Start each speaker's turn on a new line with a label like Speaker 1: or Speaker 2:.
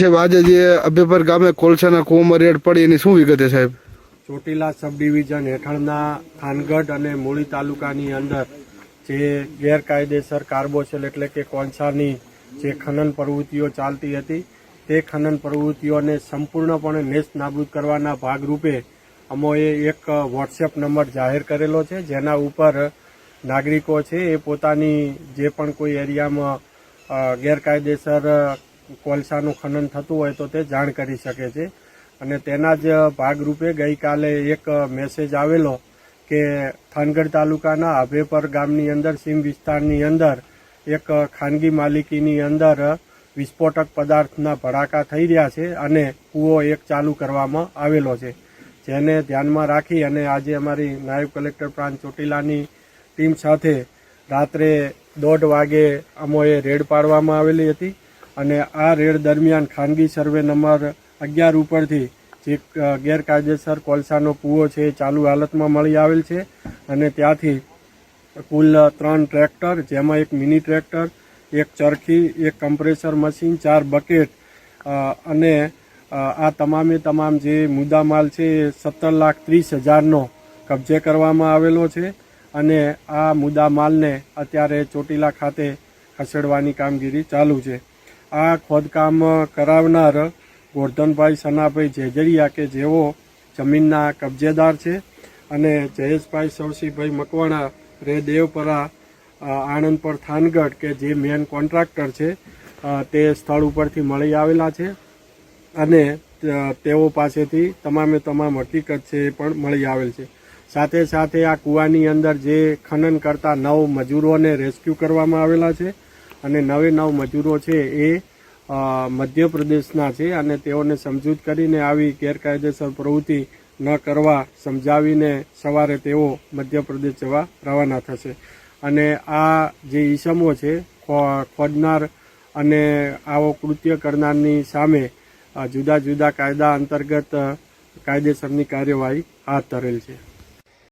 Speaker 1: સાહેબ આજે જે અભેપર ગામે કોલસાના કુવામાં રેડ પડી એની શું વિગતે સાહેબ?
Speaker 2: ચોટીલા સબ ડિવિઝન હેઠળના થાનગઢ અને મૂળી તાલુકાની અંદર જે ગેરકાયદેસર કાર્બોસેલ એટલે કે કોલસાની જે ખનન પ્રવૃત્તિઓ ચાલતી હતી તે ખનન પ્રવૃત્તિઓને સંપૂર્ણપણે નેસ્ત નાબૂદ કરવાના ભાગરૂપે અમોએ એક વોટ્સએપ નંબર જાહેર કરેલો છે, જેના ઉપર નાગરિકો છે એ પોતાની જે પણ કોઈ એરિયામાં ગેરકાયદેસર કોલસાનું ખનન થતું હોય તો તે જાણ કરી શકે છે. અને તેના જ ભાગરૂપે ગઈકાલે એક મેસેજ આવેલો કે થાનગઢ તાલુકાના અભેપર ગામની અંદર સીમ વિસ્તારની અંદર એક ખાનગી માલિકીની અંદર વિસ્ફોટક પદાર્થના ભડાકા થઈ રહ્યા છે અને કૂવો એક ચાલુ કરવામાં આવેલો છે, જેને ધ્યાનમાં રાખી અને આજે અમારી નાયબ કલેક્ટર પ્રાંત ચોટીલાની ટીમ સાથે રાત્રે 1:30 વાગે અમોએ રેડ પાડવામાં આવેલી હતી. અને આ રેડ દરમિયાન ખાનગી સર્વે નંબર 11 ઉપરથી જે ગેરકાયદેસર કોલસાનો કૂવો છે એ ચાલુ હાલતમાં મળી આવેલ છે અને ત્યાંથી કુલ 3 ટ્રેક્ટર, જેમાં એક મિની ટ્રેક્ટર, એક ચરખી, એક કમ્પ્રેસર મશીન, 4 બકેટ અને આ તમામ જે મુદ્દામાલ છે એ 17,30,000નો કબજે કરવામાં આવેલો છે. અને આ મુદ્દામાલને અત્યારે ચોટીલા ખાતે ખસેડવાની કામગીરી ચાલુ છે. આ ખોદકામ કરાવનાર ગોરધનભાઈ સનાભાઈ જેજરિયા કે જેઓ જમીનના કબજેદાર છે અને જયેશભાઈ સવસીભાઈ મકવાણા રે દેવપરા આણંદ પર થાનગઢ કે જે મેન કોન્ટ્રાક્ટર છે તે સ્થળ ઉપરથી મળી આવેલા છે અને તેઓ પાસેથી તમામ હકીકત છે એ પણ મળી આવેલ છે. સાથે સાથે આ કૂવાની અંદર જે ખનન કરતા 9 મજૂરોને રેસ્ક્યુ કરવામાં આવેલા છે અને 9 મજૂરો છે એ મધ્યપ્રદેશના છે અને તેઓને સમજૂત કરીને આવી ગેરકાયદેસર પ્રવૃત્તિ ન કરવા સમજાવીને સવારે તેઓ મધ્યપ્રદેશ જવા રવાના થશે. અને આ જે ઈસમો છે ખોદનાર અને આવો કૃત્ય કરનારની સામે જુદા જુદા કાયદા અંતર્ગત કાયદેસરની કાર્યવાહી હાથ ધરેલ છે.